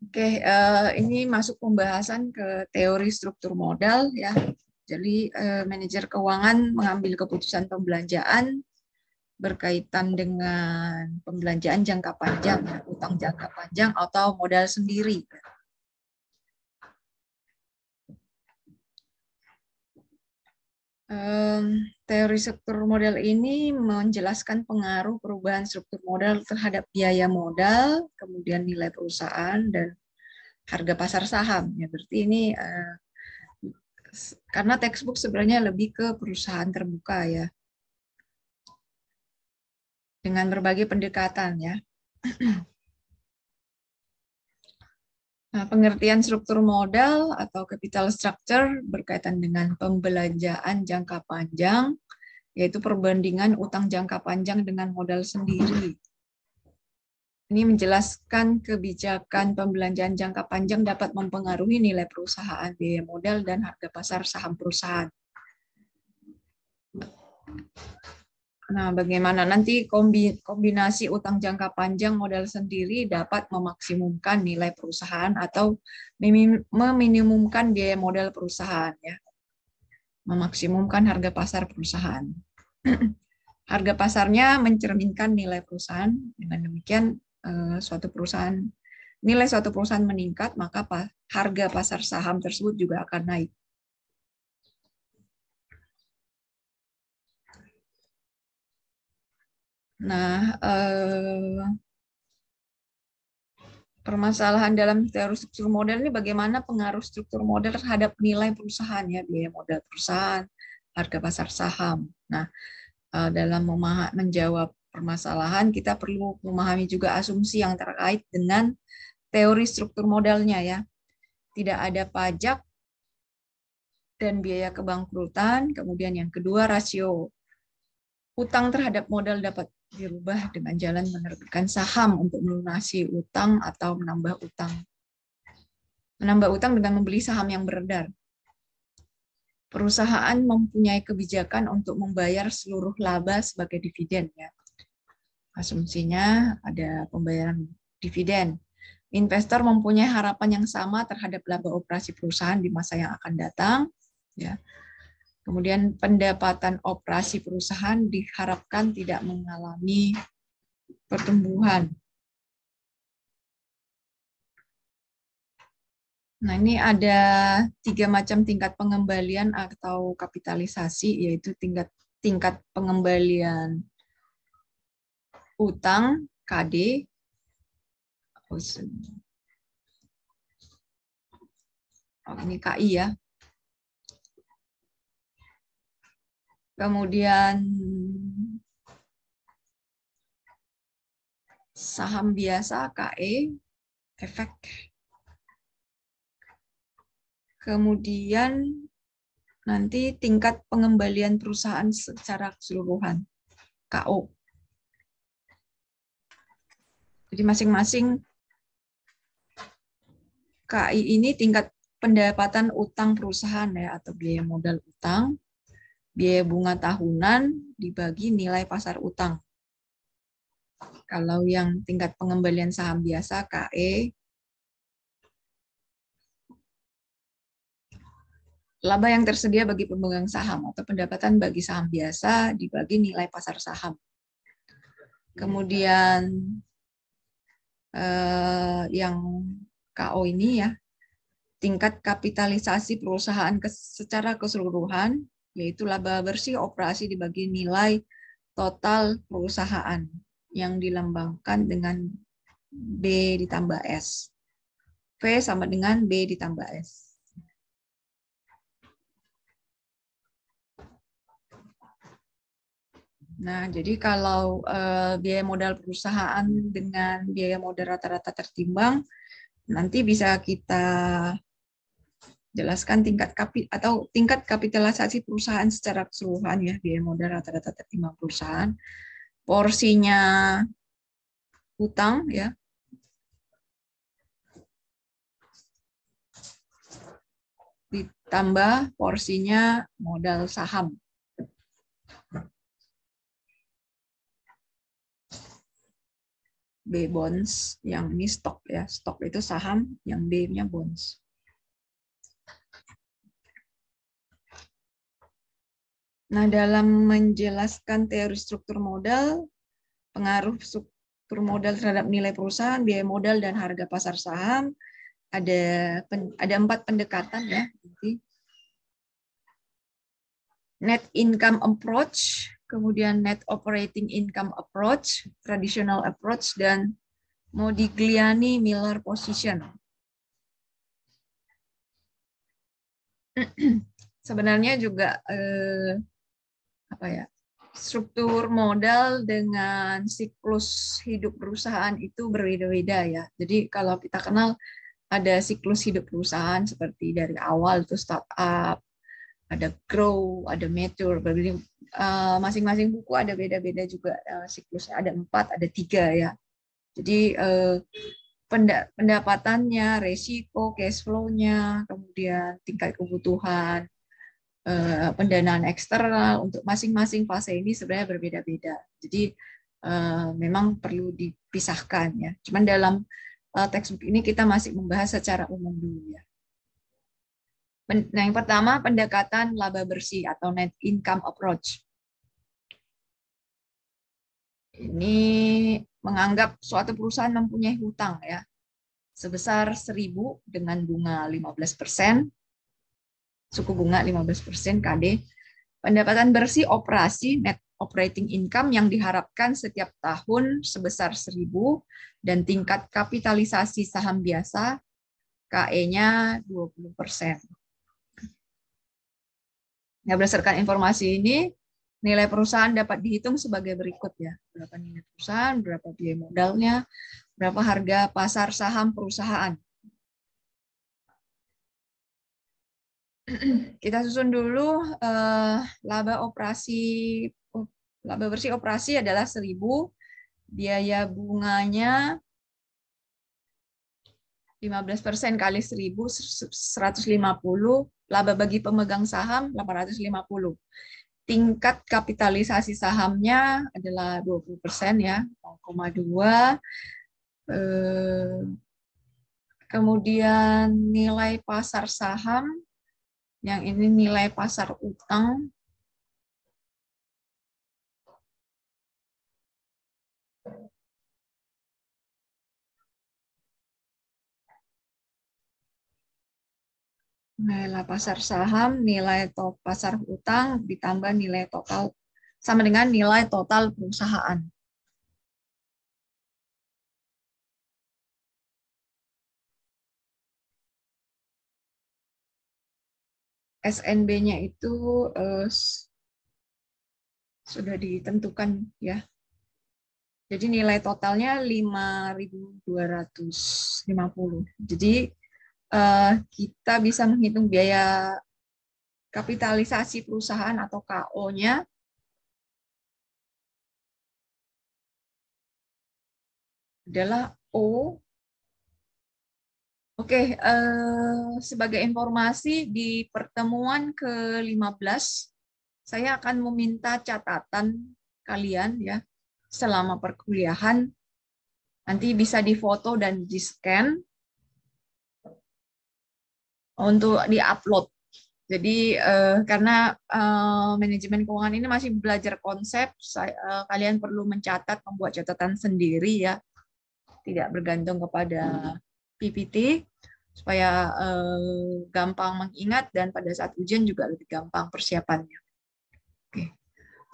Oke, ini masuk pembahasan ke teori struktur modal ya. Jadi manajer keuangan mengambil keputusan pembelanjaan berkaitan dengan pembelanjaan jangka panjang, utang jangka panjang atau modal sendiri. Teori struktur modal ini menjelaskan pengaruh perubahan struktur modal terhadap biaya modal, kemudian nilai perusahaan, dan harga pasar saham. Ya, berarti ini karena textbook sebenarnya lebih ke perusahaan terbuka ya, dengan berbagai pendekatan ya. Nah, pengertian struktur modal atau capital structure berkaitan dengan pembelanjaan jangka panjang, yaitu perbandingan utang jangka panjang dengan modal sendiri. Ini menjelaskan kebijakan pembelanjaan jangka panjang dapat mempengaruhi nilai perusahaan, biaya modal, dan harga pasar saham perusahaan. Nah, bagaimana nanti kombinasi utang jangka panjang modal sendiri dapat memaksimumkan nilai perusahaan atau meminimumkan biaya modal perusahaan ya. Memaksimumkan harga pasar perusahaan. Harga pasarnya mencerminkan nilai perusahaan. Dengan demikian nilai suatu perusahaan meningkat, maka harga pasar saham tersebut juga akan naik. Nah, permasalahan dalam teori struktur modal ini bagaimana pengaruh struktur modal terhadap nilai perusahaan ya, biaya modal perusahaan, harga pasar saham. Nah, dalam menjawab permasalahan kita perlu memahami juga asumsi yang terkait dengan teori struktur modalnya ya. Tidak ada pajak dan biaya kebangkrutan, kemudian yang kedua rasio utang terhadap modal dapat dirubah dengan jalan menerbitkan saham untuk melunasi utang atau menambah utang. Menambah utang dengan membeli saham yang beredar. Perusahaan mempunyai kebijakan untuk membayar seluruh laba sebagai dividen ya. Asumsinya ada pembayaran dividen. Investor mempunyai harapan yang sama terhadap laba operasi perusahaan di masa yang akan datang ya. Kemudian pendapatan operasi perusahaan diharapkan tidak mengalami pertumbuhan. Nah, ini ada 3 macam tingkat pengembalian atau kapitalisasi, yaitu tingkat pengembalian utang, KD, ini KI ya. Kemudian saham biasa, KE, efek. Kemudian nanti tingkat pengembalian perusahaan secara keseluruhan, KO. Jadi masing-masing KI ini tingkat pendapatan utang perusahaan ya, atau biaya modal utang, biaya bunga tahunan dibagi nilai pasar utang. Kalau yang tingkat pengembalian saham biasa, KE, laba yang tersedia bagi pemegang saham atau pendapatan bagi saham biasa dibagi nilai pasar saham. Kemudian yang KO ini ya, tingkat kapitalisasi perusahaan secara keseluruhan, yaitu laba bersih operasi dibagi nilai total perusahaan yang dilambangkan dengan B ditambah S. V sama dengan B ditambah S. Nah, jadi kalau biaya modal perusahaan dengan biaya modal rata-rata tertimbang, nanti bisa kita jelaskan tingkat kapitalisasi perusahaan secara keseluruhan ya, biaya modal rata-rata tertimbang perusahaan, porsinya utang ya, ditambah porsinya modal saham. B bonds, yang ini stok ya. Stok itu saham, yang B-nya bonds. Nah, dalam menjelaskan teori struktur modal, pengaruh struktur modal terhadap nilai perusahaan, biaya modal, dan harga pasar saham, ada 4 pendekatan ya. Net income approach, kemudian net operating income approach, traditional approach, dan Modigliani-Miller position. Sebenarnya juga apa ya, struktur modal dengan siklus hidup perusahaan itu berbeda-beda ya. Jadi kalau kita kenal ada siklus hidup perusahaan seperti dari awal itu startup, ada grow, ada mature. Masing-masing buku ada beda-beda juga siklusnya. Ada 4, ada 3 ya. Jadi pendapatannya, resiko, cash flow-nya, kemudian tingkat kebutuhan, pendanaan eksternal untuk masing-masing fase ini sebenarnya berbeda-beda. Jadi memang perlu dipisahkan ya. Cuman dalam textbook ini kita masih membahas secara umum dulu ya. Nah, yang pertama pendekatan laba bersih atau net income approach. Ini menganggap suatu perusahaan mempunyai hutang ya sebesar 1.000 dengan bunga 15%, suku bunga 15% KD. Pendapatan bersih operasi net operating income yang diharapkan setiap tahun sebesar 1.000 dan tingkat kapitalisasi saham biasa KE-nya 20%. Nah, berdasarkan informasi ini, nilai perusahaan dapat dihitung sebagai berikut ya. Berapa nilai perusahaan, berapa biaya modalnya, berapa harga pasar saham perusahaan. Kita susun dulu laba bersih operasi adalah 1.000, biaya bunganya 15% kali 1.000, 150, laba bagi pemegang saham 850. Tingkat kapitalisasi sahamnya adalah 20% ya, 0,2. Kemudian nilai pasar saham, yang ini nilai pasar utang, nilai pasar saham, nilai pasar utang ditambah nilai total sama dengan nilai total perusahaan. SNB-nya itu sudah ditentukan ya. Jadi nilai totalnya 5.250. Jadi kita bisa menghitung biaya kapitalisasi perusahaan atau KO-nya adalah O. Oke, sebagai informasi di pertemuan ke-15 saya akan meminta catatan kalian ya selama perkuliahan. Nanti bisa difoto dan di-scan untuk di-upload. Jadi karena manajemen keuangan ini masih belajar konsep, kalian perlu mencatat, membuat catatan sendiri ya, tidak bergantung kepada PPT supaya gampang mengingat dan pada saat ujian juga lebih gampang persiapannya. Oke,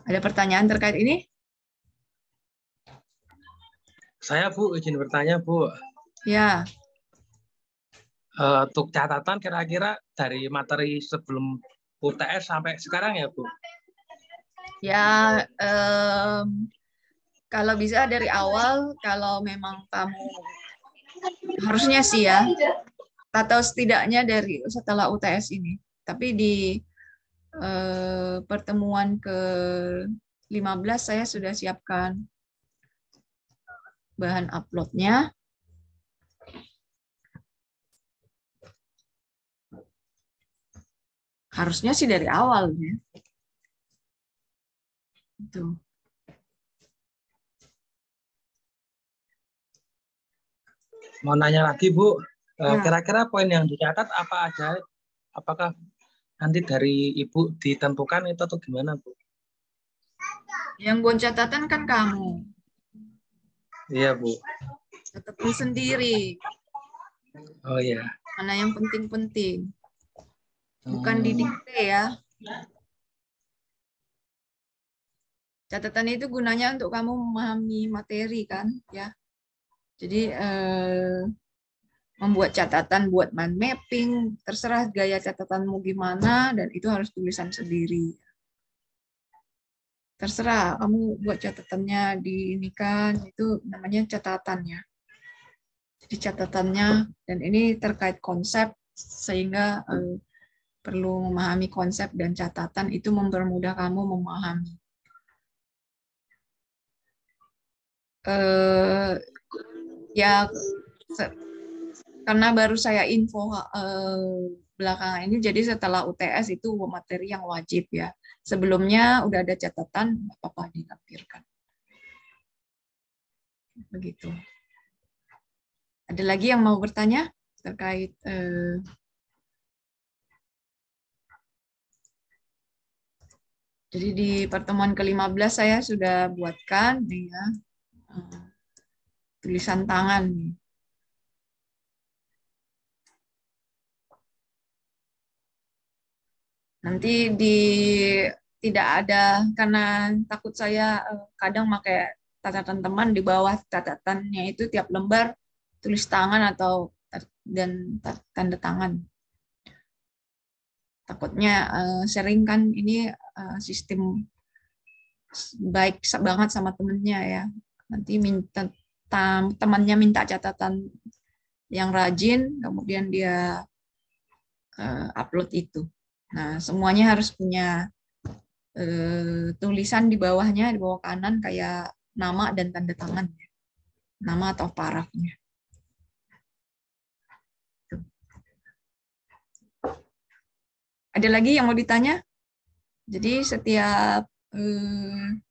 ada pertanyaan terkait ini? Saya Bu izin bertanya Bu. Ya. Untuk catatan kira-kira dari materi sebelum UTS sampai sekarang ya Bu? Ya, kalau bisa dari awal, kalau memang kamu harusnya sih ya, atau setidaknya dari setelah UTS ini. Tapi di pertemuan ke-15 saya sudah siapkan bahan uploadnya. Harusnya sih dari awal ya. Itu. mau nanya lagi Bu, Ya, kira-kira poin yang dicatat apa aja? Apakah nanti dari Ibu ditentukan itu atau gimana Bu? yang buat catatan kan kamu. Iya Bu. Catatan sendiri. Oh iya. Mana yang penting-penting. Bukan Hmm, didikte ya. Catatan itu gunanya untuk kamu memahami materi kan, ya. Jadi membuat catatan, buat mind mapping, terserah gaya catatanmu gimana, dan itu harus tulisan sendiri. Terserah kamu buat catatannya di ini kan, itu namanya catatannya. Jadi catatannya, dan ini terkait konsep, sehingga perlu memahami konsep dan catatan itu mempermudah kamu memahami. Eh, ya karena baru saya info belakangan ini, jadi setelah UTS itu materi yang wajib ya. Sebelumnya udah ada catatan, nggak apa-apa dilampirkan. Begitu. Ada lagi yang mau bertanya terkait jadi di pertemuan ke-15 saya sudah buatkan nih ya, tulisan tangan nih. Nanti tidak ada, karena takut saya kadang pakai catatan teman di bawah catatannya itu tiap lembar tulis tangan atau dan tanda tangan. Takutnya sering kan ini sistem baik banget sama temennya ya. Nanti minta temannya minta catatan yang rajin, kemudian dia upload itu. Nah, semuanya harus punya tulisan di bawahnya, di bawah kanan kayak nama dan tanda tangan, nama atau parafnya. Ada lagi yang mau ditanya? Jadi setiap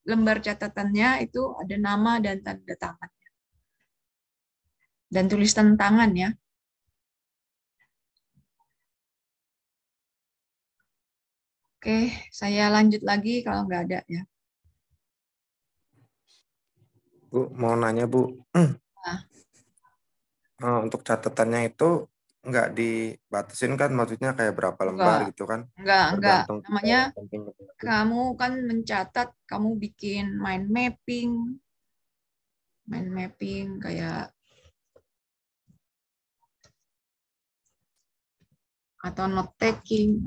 lembar catatannya itu ada nama dan tanda tangan dan tulisan tangan ya. Oke, saya lanjut lagi kalau nggak ada ya. Bu, mau nanya Bu, Nah, untuk catatannya itu nggak dibatasin kan, maksudnya kayak berapa lembar enggak, gitu kan, enggak. tergantung kita Namanya yang penting. kamu kan mencatat, kamu bikin mind mapping kayak atau note taking,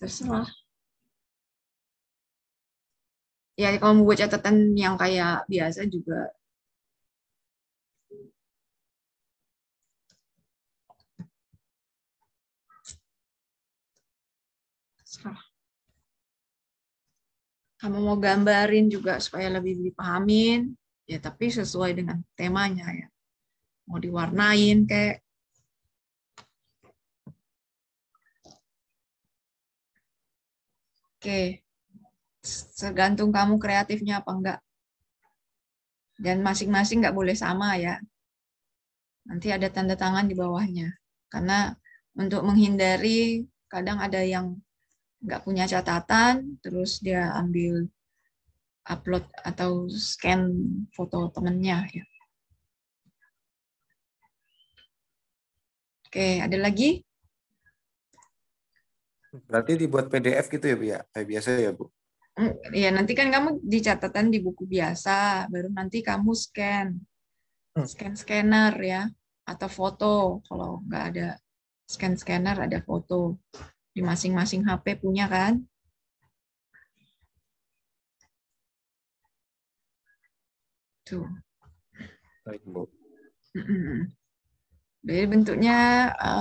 terserah. Ya kalau mau buat catatan yang kayak biasa juga terserah. Kamu mau gambarin juga supaya lebih dipahamin, ya tapi sesuai dengan temanya ya. Mau diwarnain kayak. Oke, tergantung kamu kreatifnya apa enggak. Dan masing-masing nggak boleh sama ya. Nanti ada tanda tangan di bawahnya. Karena untuk menghindari kadang ada yang nggak punya catatan, terus dia ambil upload atau scan foto temennya ya. Oke, ada lagi? Berarti dibuat PDF gitu ya Bu ya, kayak biasa ya Bu? Ya nanti kan kamu di catatan di buku biasa, baru nanti kamu scanner ya, atau foto. Kalau nggak ada scanner ada foto di masing-masing HP punya kan? Tuh. Baik Bu. Jadi bentuknya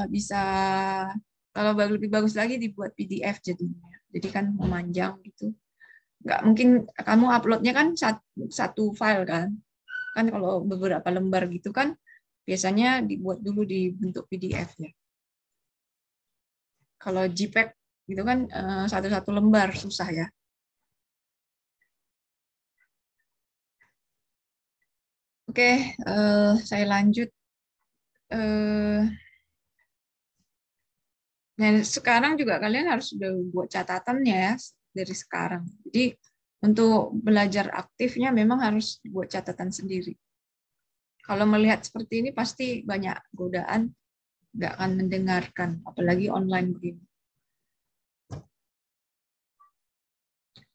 bisa, kalau lebih bagus lagi dibuat PDF jadinya. Jadi kan memanjang gitu. Nggak mungkin kamu uploadnya kan satu file kan. Kan kalau beberapa lembar gitu kan biasanya dibuat dulu di bentuk PDF ya. Kalau JPEG gitu kan satu-satu lembar susah ya. Oke, saya lanjut. Nah, sekarang juga kalian harus udah buat catatannya ya dari sekarang. Jadi untuk belajar aktifnya memang harus buat catatan sendiri. Kalau melihat seperti ini pasti banyak godaan, nggak akan mendengarkan, apalagi online begini.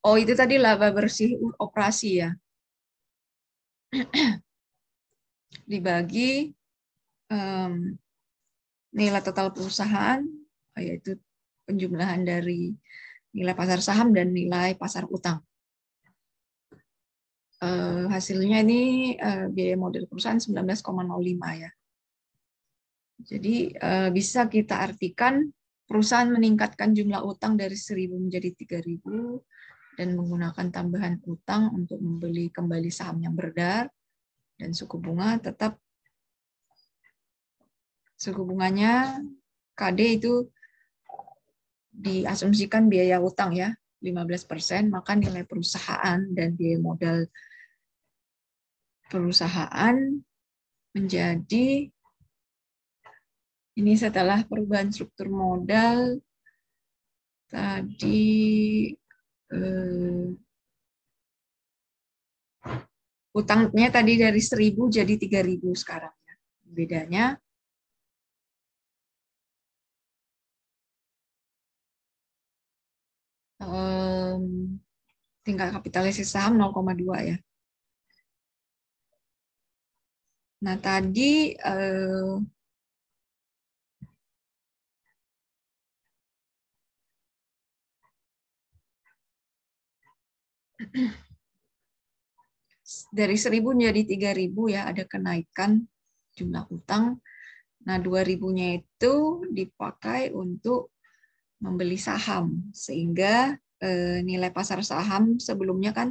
Oh, itu tadi laba bersih operasi ya. Dibagi nilai total perusahaan, yaitu penjumlahan dari nilai pasar saham dan nilai pasar utang. Hasilnya ini biaya modal perusahaan 19,05 ya. Jadi bisa kita artikan perusahaan meningkatkan jumlah utang dari 1.000 menjadi 3.000 dan menggunakan tambahan utang untuk membeli kembali saham yang beredar, dan suku bunga tetap suku bunganya KD itu diasumsikan biaya utang ya 15%, maka nilai perusahaan dan biaya modal perusahaan menjadi, ini setelah perubahan struktur modal tadi, utangnya tadi dari 1.000 jadi 3.000 sekarang ya. Bedanya tingkat kapitalisasi saham 0,2 ya. Nah, tadi dari 1.000 menjadi 3.000 ya, ada kenaikan jumlah utang. Nah, 2.000-nya itu dipakai untuk membeli saham, sehingga nilai pasar saham sebelumnya kan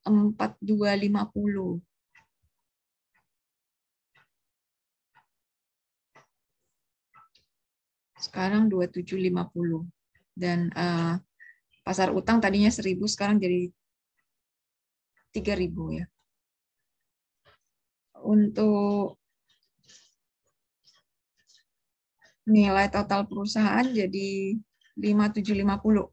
4.250. Sekarang 2.750. Dan pasar utang tadinya 1.000, sekarang jadi 3.000 ya. Untuk nilai total perusahaan jadi 5.750.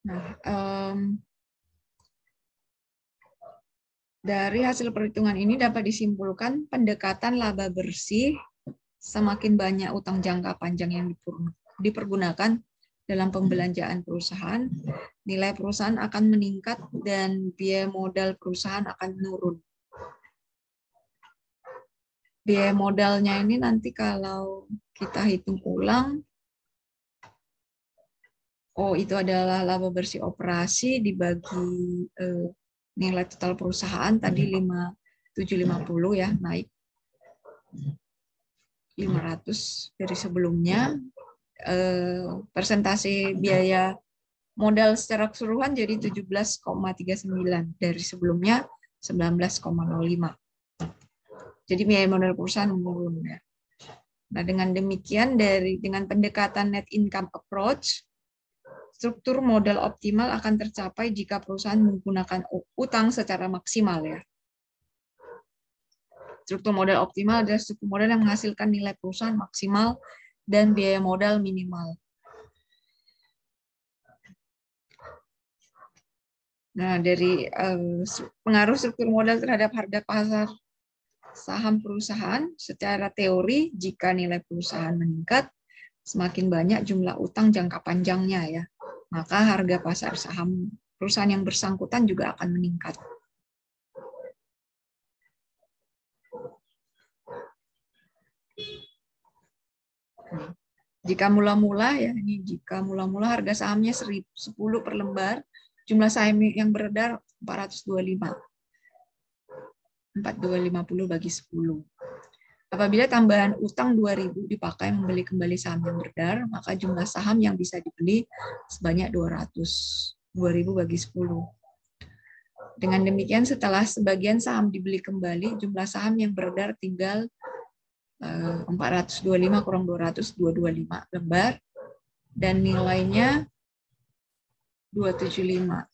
Nah, dari hasil perhitungan ini dapat disimpulkan pendekatan laba bersih, semakin banyak utang jangka panjang yang dipergunakan dalam pembelanjaan perusahaan, nilai perusahaan akan meningkat dan biaya modal perusahaan akan menurun. Biaya modalnya ini nanti kalau kita hitung ulang, oh itu adalah laba bersih operasi dibagi nilai total perusahaan tadi 5.750 ya, naik 500 dari sebelumnya. Persentase biaya modal secara keseluruhan jadi 17,39 dari sebelumnya 19,05. Jadi biaya modal perusahaan menurun ya. Nah, dengan demikian dengan pendekatan net income approach, struktur modal optimal akan tercapai jika perusahaan menggunakan utang secara maksimal ya. Struktur modal optimal adalah struktur modal yang menghasilkan nilai perusahaan maksimal dan biaya modal minimal. Nah, dari pengaruh struktur modal terhadap harga pasar saham perusahaan, secara teori jika nilai perusahaan meningkat, semakin banyak jumlah utang jangka panjangnya ya, maka harga pasar saham perusahaan yang bersangkutan juga akan meningkat. Jika mula-mula ya, ini jika mula-mula harga sahamnya 10 per lembar, jumlah saham yang beredar 425. 4.250 bagi 10. Apabila tambahan utang 2.000 dipakai membeli kembali saham yang beredar, maka jumlah saham yang bisa dibeli sebanyak 200. 2.000 bagi 10. Dengan demikian, setelah sebagian saham dibeli kembali, jumlah saham yang beredar tinggal 425 kurang 200, 225 lembar, dan nilainya 275.